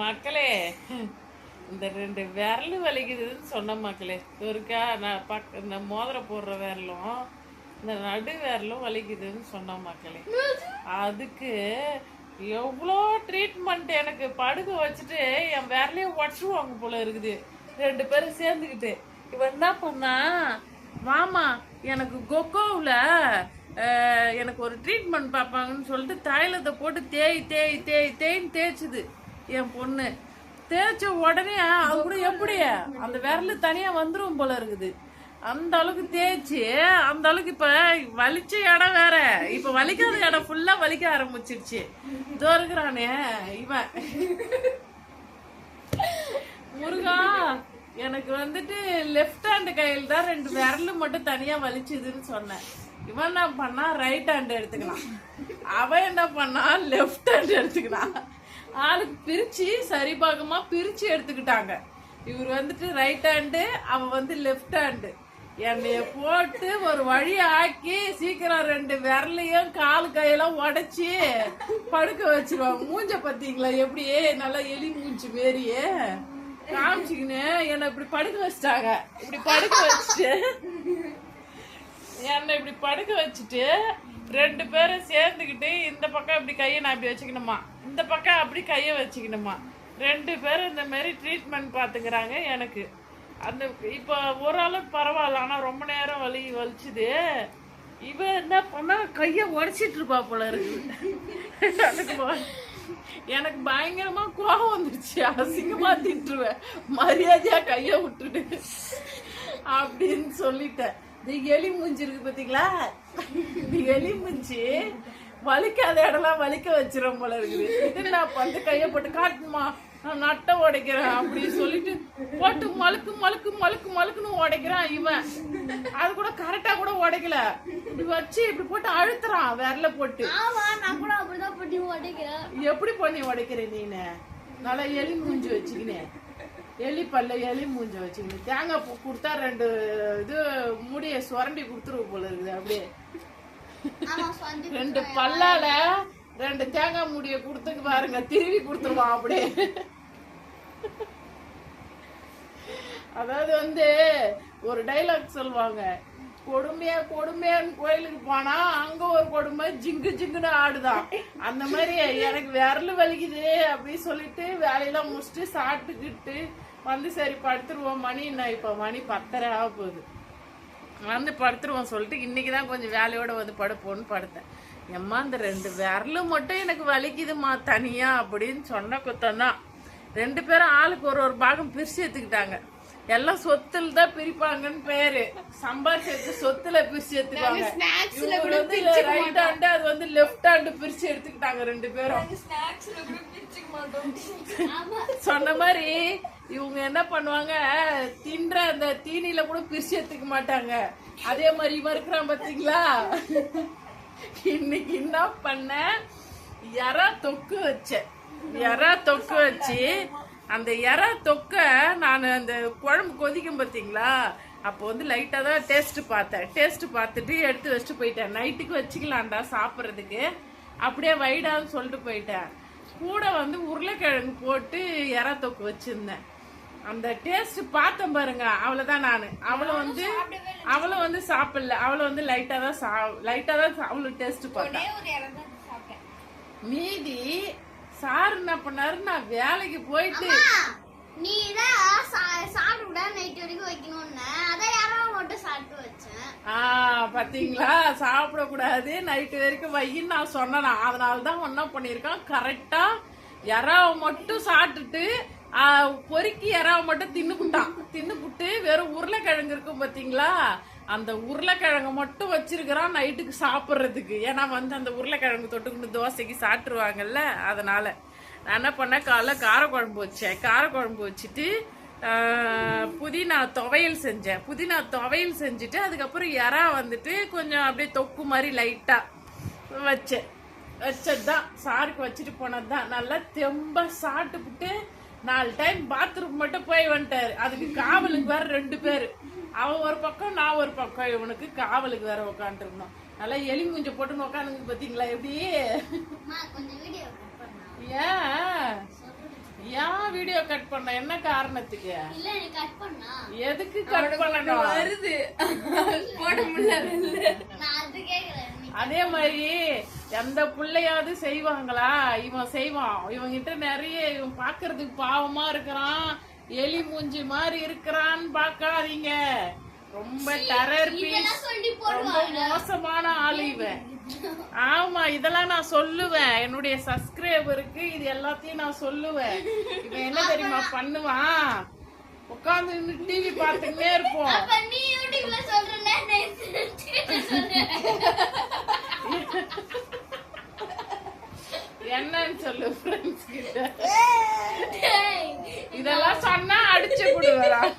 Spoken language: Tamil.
மக்களே, இந்த 2 விரல் வலிக்குதுன்னு சொன்ன மக்களே. ஒருக்கா நான் இந்த மோதிரம் போடுற விரலும் இந்த நடு விரலும் வலிக்குதுன்னு சொன்ன மக்களே. அதுக்கு எவ்வளோ ட்ரீட்மெண்ட் எனக்கு படுக்க வச்சுட்டு என் விரலையே உடச்சுவாங்க போல இருக்குது. 2 பேரும் சேர்ந்துக்கிட்டு இவன் என்ன பண்ணா, மாமா எனக்கு கொக்கோவில் எனக்கு ஒரு ட்ரீட்மெண்ட் பார்ப்பாங்கன்னு சொல்லிட்டு தைலத்தை போட்டு தேய்ன்னு தேய்ச்சுது என் பொண்ணு. தேய்ச்ச உடனே அது கூட எப்படி அந்த விரல் தனியா வந்துடும் போல இருக்குது. அந்த அளவுக்கு தேய்ச்சி அந்த அளவுக்கு இப்ப வலிச்ச இடம் வேற, இப்ப வலிக்காத இடம் ஃபுல்லா வலிக்க ஆரம்பிச்சிருச்சு. இதோ இருக்கிறானே இவன் முருகா, எனக்கு வந்துட்டு லெஃப்ட் ஹேண்ட் கையில் தான் 2 விரலும் மட்டும் தனியா வலிச்சுதுன்னு சொன்னேன். இவன் என்ன பண்ணா ரைட் ஹேண்ட் எடுத்துக்கலாம், அவன் என்ன பண்ணா லெஃப்ட் ஹேண்ட் எடுத்துக்கலாம். ஆளுக்கு பிரிச்சு சரிபாகமா பிரிச்சு எடுத்துக்கிட்டாங்க. இவர் வந்துட்டு ரைட் ஹேண்டு, அவன் வந்து லெஃப்ட் ஹேண்டு. என்னைய போட்டு ஒரு வழி ஆக்கி சீக்கிரம் 2 விரலையும் காலு கையெல்லாம் உடைச்சி படுக்க வச்சிருவாங்க. மூஞ்ச பத்தீங்களா எப்படியே நல்லா எலி மூஞ்சி மாரியே காமிச்சிக்கின்னு என்னை இப்படி படுக்க வச்சிட்டாங்க. இப்படி படுக்க வச்சுட்டு என்னை இப்படி படுக்க வச்சுட்டு 2 பேரும் சேர்ந்துக்கிட்டு இந்த பக்கம் இப்படி கையை நான் இப்படி வச்சுக்கணுமா, இந்த பக்கம் அப்படி கையை வச்சுக்கணுமா. 2 பேரும் இந்த மாதிரி ட்ரீட்மெண்ட் பார்த்துக்கிறாங்க எனக்கு. அந்த இப்போ ஓரளவுக்கு பரவாயில்ல, ஆனால் ரொம்ப நேரம் வலிச்சுது. இவன் என்ன பண்ணா கையை உடச்சிட்டு இருப்பா போல இருக்குது. எனக்கு பயங்கரமா கோபம் வந்துருச்சு. அசிங்கமா திட்டுருவேன், மரியாதையா கைய விட்டுடு அப்படின்னு சொல்லிட்டேன். இந்த எலி மூஞ்சி இருக்கு பாத்தீங்களா, இந்த எலி மூஞ்சி வலிக்காத இடம்லாம் வலிக்க வச்சிரும் போல இருக்குது. இது நான் வந்து கைய போட்டு காட்டுமா, நான் நட்டை உடைக்கிறேன் அப்படின்னு சொல்லிட்டு போட்டு மழுக்கு மழுக்கு மழுக்கு மழுக்குன்னு உடைக்கிறான் இவன். அது கூட கரெக்டா கூட உடைக்கல, இப்படி வச்சு இப்படி போட்டு அழுத்துறான் விரல போட்டு. எப்படி பண்ணி உடைக்கிற நீனு? நல்லா எலி மூஞ்சி வச்சுக்கினேன், எலி பல்ல எலி மூஞ்ச வச்சுக்கினேன். தேங்காய் பூ கொடுத்தா 2 இது முடிய சுரண்டி கொடுத்துருவ போல இருக்குது. அப்படியே 2 பல்லால 2 தேங்காய் முடிய கொடுத்துக்கு பாருங்க, திருவி கொடுத்துருவான் அப்படியே. அதாவது வந்து ஒரு டைலாக் சொல்லுவாங்க, கொடுமையான்னு கோயிலுக்கு போனா அங்க ஒரு கொடுமை ஜிங்கு ஜிங்குன்னு ஆடுதான். அந்த மாதிரி எனக்கு விரல் வலிக்குது அப்படின்னு சொல்லிட்டு வேலையெல்லாம் முடிச்சுட்டு சாப்பிட்டுக்கிட்டு வந்து சரி படுத்துருவோம். மணி என்ன இப்ப மணி 10:30 ஆக போகுது. வந்து படுத்துருவோம் சொல்லிட்டு இன்னைக்குதான் கொஞ்சம் வேலையோட வந்து படுப்போன்னு படுத்தேன். எம்மா இந்த 2 விரலும் மட்டும் எனக்கு வலிக்குதுமா தனியா அப்படின்னு சொன்ன குத்தம்தான். 2 பேரும் ஆளுக்கு ஒரு பாகம் பிரிச்சு எடுத்துக்கிட்டாங்க. எல்லாம் சொத்துல தான் பிரிப்பாங்கன்னு பேரு, சம்பாதிச்சு சொத்துல பிரிச்சு எடுத்துக்காங்க. ரைட் ஹேண்ட், அது வந்து லெஃப்ட் ஹேண்ட் பிரிச்சு எடுத்துக்கிட்டாங்க 2 பேரும். சொன்ன மாதிரி இவங்க என்ன பண்ணுவாங்க, தின்ற அந்த தீனில கூட பிரிச்சு எடுத்துக்க மாட்டாங்க. அதே மாதிரி இவன் இருக்கிறான் பாத்தீங்களா. இன்னைக்கு என்ன பண்ண, எறா தொக்கு வச்சு அந்த எறா தொக்க நான் அந்த குழம்பு கொதிக்கும் பார்த்தீங்களா, அப்போ வந்து லைட்டாக தான் டேஸ்ட் பார்த்துட்டு எடுத்து வச்சுட்டு போயிட்டேன். நைட்டுக்கு வச்சுக்கலாம்டா சாப்பிட்றதுக்கு, அப்படியே வைடான்னு சொல்லிட்டு போயிட்டேன். கூட வந்து உருளைக்கிழங்கு போட்டு எறா தொக்கு வச்சிருந்தேன். அந்த டேஸ்ட் பார்த்தேன் பாருங்க, அவ்வளோதான். நான் அவளை வந்து சாப்பிடல, அவளை வந்து லைட்டாக தான் அவளுக்கு டேஸ்ட் பார்த்தேன். மீதி சார் என்ன பண்ணாரு, நான் வேலைக்கு போயிட்டு பாத்தீங்களா, சாப்பிட கூடாது நைட்டு வரைக்கும் வையின்னு நான் சொன்னேன். அதனாலதான் என்ன பண்ணிருக்கான், கரெக்டா எறாவை மட்டும் சாப்பிட்டுட்டு பொறுக்கி எறாவை மட்டும் தின்னுபுட்டு வெறும் உருளைக்கிழங்கு இருக்கும் பாத்தீங்களா, அந்த உருளைக்கிழங்கு மட்டும் வச்சிருக்கிறான் நைட்டுக்கு சாப்பிட்றதுக்கு. ஏன்னா வந்து அந்த உருளைக்கிழங்கு தொட்டுக்கிட்டு தோசைக்கு சாப்பிட்டுருவாங்கல்ல. அதனால நான் என்ன பண்ணேன், காலைல காரக்குழம்பு வச்சுட்டு புதினா துவையல் செஞ்சுட்டு அதுக்கப்புறம் எறா வந்துட்டு கொஞ்சம் அப்படியே தொக்கு மாதிரி லைட்டா வச்சதுதான் சாருக்கு வச்சுட்டு போனதுதான். நல்லா தெம்பா சாப்பிட்டுப்புட்டு 4 டைம் பாத்ரூம் மட்டும் போய் வந்துட்டாரு. அதுக்கு காவலுக்கு வேற 2 பேரு, அவன் ஒரு பக்கம் நான் ஒரு பக்கம். இவனுக்கு காவலுக்கு வேற உட்காந்துருக்கணும். நல்லா எலி மூஞ்ச போட்டு உட்காந்துங்க பாத்தீங்களா எப்படி. ஏன் வீடியோ கட் பண்ண என்ன காரணத்துக்கு? இல்ல நீ கட் பண்ணா எதுக்கு கட் பண்ணணும்? வருது போட முடியல. நான் அது கேக்குறேன். அதே மாதிரி எந்த பிள்ளையாவது செய்வாங்களா? இவன் செய்வான். இவங்கிட்ட நிறைய இவன் பாக்குறதுக்கு பாவமா இருக்கிறான், எலி மூஞ்சி மாதிரி இருக்கிறான்னு பாக்காதீங்க. ரொம்ப டெரர் பீஸ், ரொம்ப மோசமான ஆளு இவன். ஆமா, இதெல்லாம் நான் சொல்லுவேன் என்னுடைய சப்ஸ்கிரைபருக்கு. இது எல்லாத்தையும் நான் சொல்லுவேன். இவன் என்ன தெரியுமா பண்ணுவான்? உட்கார்ந்து டிவி பார்த்துக்கிட்டே இருப்போம். நீ யூடியூப்ல சொல்றல, என்னன்னு சொல்லு ஃப்ரெண்ட்ஸ் கிட்ட. இதெல்லாம் சொன்னா அடிச்சு விடுவான்.